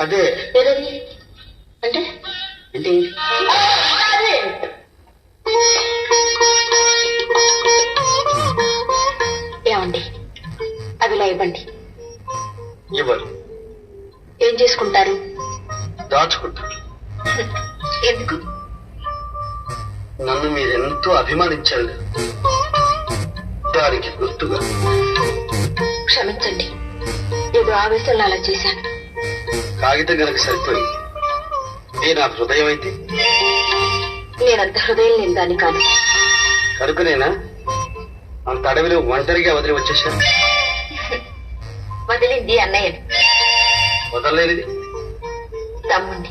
అదే ఏదది అంటే ఏంటి? అదే ఏమండి అవి ఇవ్వండి. ఇవ్వరు. ఏం చేసుకుంటారు? దాచుకుంటారు. ఎందుకు? నన్ను మీరెంతో అభిమానించారు కదా, దానికి గుర్తుగా. క్షమించండి, ఏదో ఆవేశంలో అలా చేశాను. కాగితం కనుక సరిపోయి ఇది నా హృదయం అయితే నేనంత హృదయం లేని దాన్ని కాదు. కనుకనేనా అంత అడవిలో ఒంటరిగా వదిలి వచ్చేసాను? వదిలింది అన్నయ్య, వదలలేనిది తమ్ముడిని.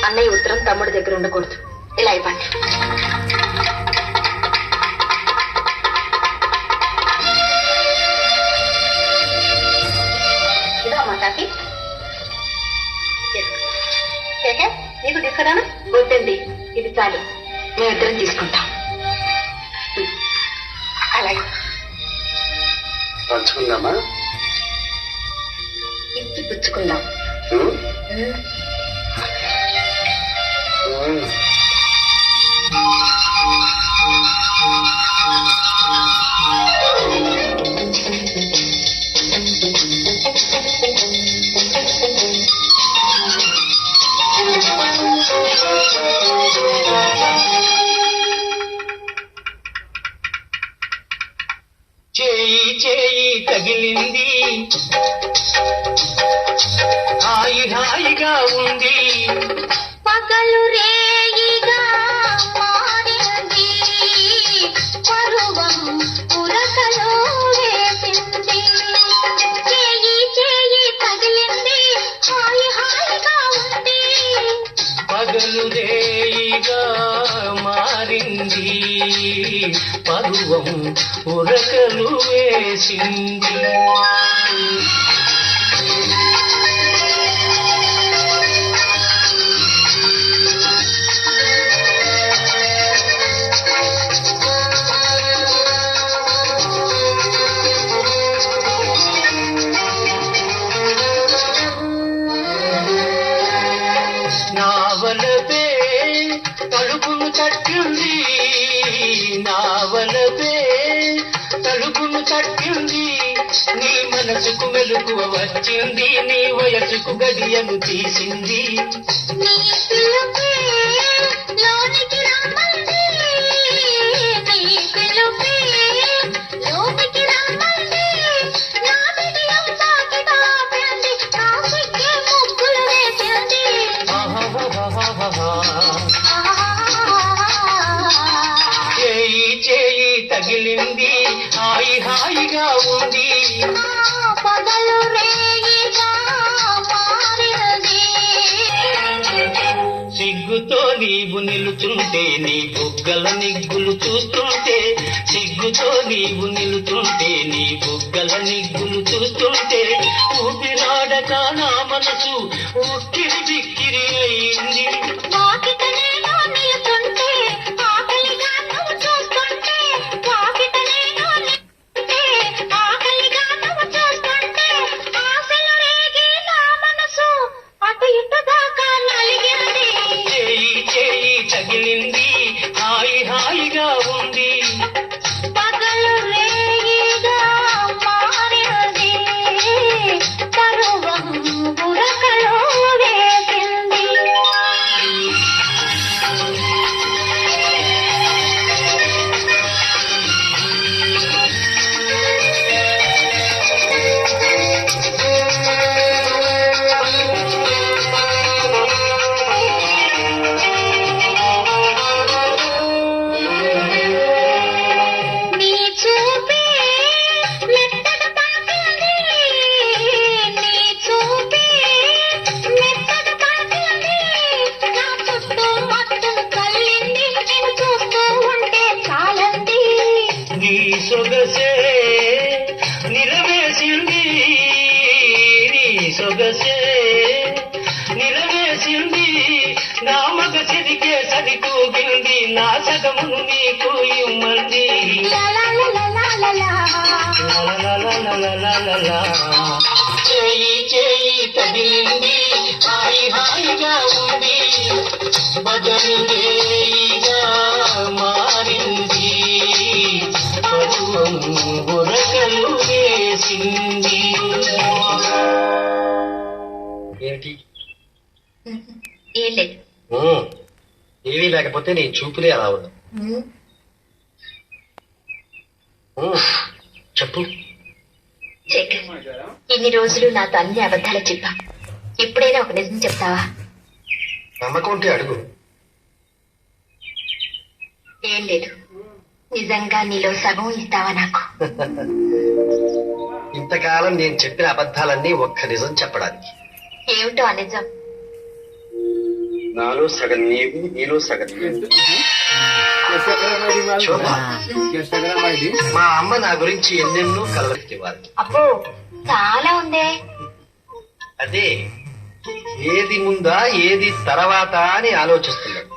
అన్నయ్య ఉత్తరం తమ్ముడి దగ్గర ఉండకూడదు. ఇలా ఇవ్వండి. ఇదో మా కాకి. నీకు తీసుకురానా? వద్దండి, ఇది చాలు, మేమిద్దరం తీసుకుంటాం. అలాగే పంచుకుందామా? ఇచ్చి పుచ్చుకుందాం. చేయి చేయి తగిలింది, హాయి హాయిగా ఉంది, పగలు రేయిగా మారింది, పరువం ఉరకలో వేసింది. చేయి చేయి తగిలింది, హాయి హాయిగా ఉంది, పగలు రేయిగా మారింది, పరువం ఉరకలు వేసింది. నావలపే తలుపును తట్టింది, నావలపే తలుపును తట్టింది, నీ మనసుకు మెలకువ వచ్చింది, నీ వయసుకు గడియను తీసింది. నీ పిలుపే లోనికి రమ్మంది, నీ పిలుపే లోనికి రమ్మంది, నా బిడియం తాకిడా పెంది, నా సిగ్గే ముగ్గులు వేసింది. చేయి చేయి తగిలింది, హాయి హాయిగా ఉంది, పగలు రేయిగా మారినది. సిగ్గుతో నీవు నిలుచుంటే, నీ బుగ్గల నిగ్గులు చూస్తుంటే, సిగ్గుతో నీవు నిలుచుంటే, నీ బుగ్గల నిగ్గులు చూస్తుంటే, ఊపిరాడక నా మనసు ఉక్కిరి బిక్కిరి అయింది. వాకిట నేను నిలుచుంటే, ఆకలిగా నువ్వు చూస్తుంటే, వాకిట నేను నిలుచుంటే, ఆకలిగా నువ్వు చూస్తుంటే, ఆశలు రేగి నా మనసు అటు ఇటు దాకా నలిగింది. చేయి చేయి తగిలింది, హాయి హాయిగా ఉంది, పగలు రేయిగా మారినది, పరువం ఉరకలో వేసింది. నీ చూపే మెత్తగా తాకింది, నీ చూపే మెత్తగా తాకింది, నా చుట్టూ మొత్తం కల్లింది, నేను చూస్తూ ఉంటే చాలంది. నీ సొగసే నిలవేసింది, నీ సొగసే నిలవేసింది, నా మగ సిరికే సరితూగింది, నా సగమును నీకు ఇమ్మంది. లలలలలలలా. లలలలలలలలా. చేయి చేయి కదిలింది హాయి హాయిగా ఉంది బదలుగా మారింది పరువం బురకలు వేసింది. ఏమిటి? ఏం లేదు. ఏమీ లేకపోతే నీ చూపులే అలా ఉన్నా. చెప్పు. శేఖర్, ఇన్ని రోజులు నాతో అన్ని అబద్ధాలు చెప్పా. ఇప్పుడైనా ఒక నిజం చెప్తావా? నమ్మకం ఉంటే అడుగు. ఏం లేదు, నిజంగా నీలో సగం ఇస్తావా నాకు? ఇంతకాలం నేను చెప్పిన అబద్ధాలన్నీ ఒక్క నిజం చెప్పడానికి. ఏమిటో ఆ నిజం? నాలో సగం నీవు, నీలో సగం నీవు. శోభ, మా అమ్మ నా గురించి ఎన్నెన్నో కలవరివారు. అబ్బో, చాలా ఉందే. అదే, ఏది ముందా ఏది తర్వాత అని ఆలోచిస్తున్నాడు.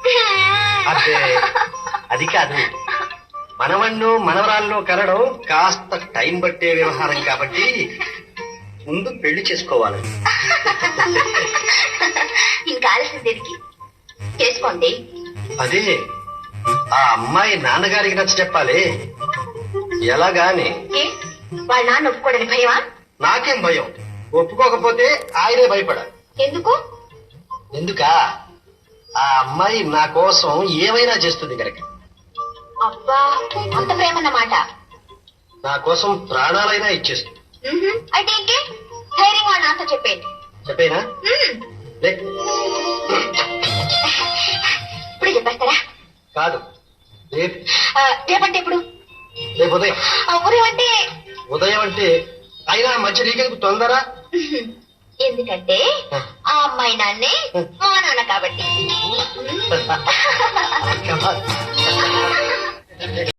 అదే, అది కాదు. మనవన్నో మనవరాల్లో కలడం కాస్త టైం పట్టే వ్యవహారం కాబట్టి ముందు పెళ్లి చేసుకోవాలి. ఇంకా ఆలస్యం దేనికి? చేసుకోండి. అదే, ఆ అమ్మాయి నాన్నగారికి నచ్చ చెప్పాలి. ఎలాగాని? ఏ, వాళ్ళ నాన్న ఒప్పుకోడని భయమా? నాకేం భయం. ఒప్పుకోకపోతే ఆయనే భయపడాలి. ఎందుకు? ఎందుకా? ఆ అమ్మాయి నా కోసం ఏమైనా చేస్తుంది కనుక. అబ్బా, అంత ప్రేమన్నమాట. నా కోసం ప్రాణాలైనా ఇచ్చేస్తుంది. అయితే ఇంకే ధైర్యం వాళ్ళ నాన్నతో చెప్పేయండి. చెప్పేనా? లే. ఇప్పుడు చెప్పేస్తారా? కాదు, రేపు. రేపంటే ఇప్పుడు? రేపు ఉదయం. ఉదయం అంటే? ఉదయం అంటే అయినా మంచి నీకెందుకు తొందర? ఎందుకంటే ఆ అమ్మాయి నాన్నే మా నాన్న కాబట్టి. Come on.